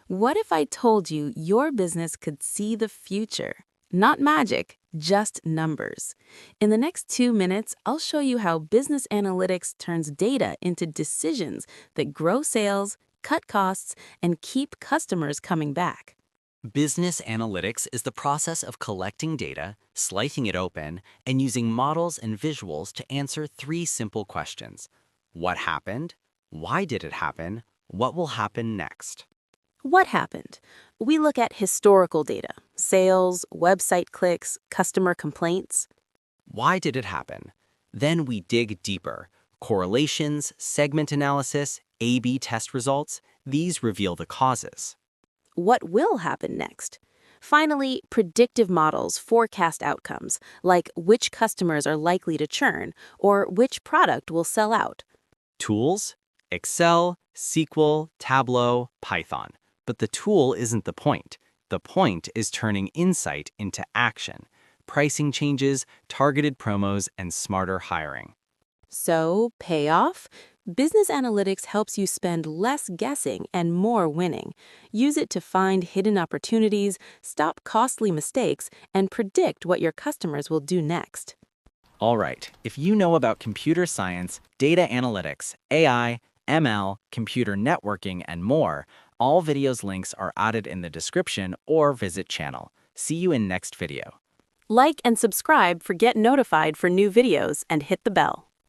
What if I told you your business could see the future? Not magic, just numbers. In the next 2 minutes, I'll show you how business analytics turns data into decisions that grow sales, cut costs, and keep customers coming back. Business analytics is the process of collecting data, slicing it open, and using models and visuals to answer three simple questions. What happened? Why did it happen? What will happen next? What happened? We look at historical data, sales, website clicks, customer complaints. Why did it happen? Then we dig deeper. Correlations, segment analysis, A/B test results, these reveal the causes. What will happen next? Finally, predictive models forecast outcomes, like which customers are likely to churn or which product will sell out. Tools? Excel, SQL, Tableau, Python. But the tool isn't the point. The point is turning insight into action. Pricing changes, targeted promos, and smarter hiring. So, payoff? Business analytics helps you spend less guessing and more winning. Use it to find hidden opportunities, stop costly mistakes, and predict what your customers will do next. All right, if you know about computer science, data analytics, AI, ML, computer networking, and more, all videos links are added in the description or visit channel. See you in next video. Like and subscribe for get notified for new videos and hit the bell.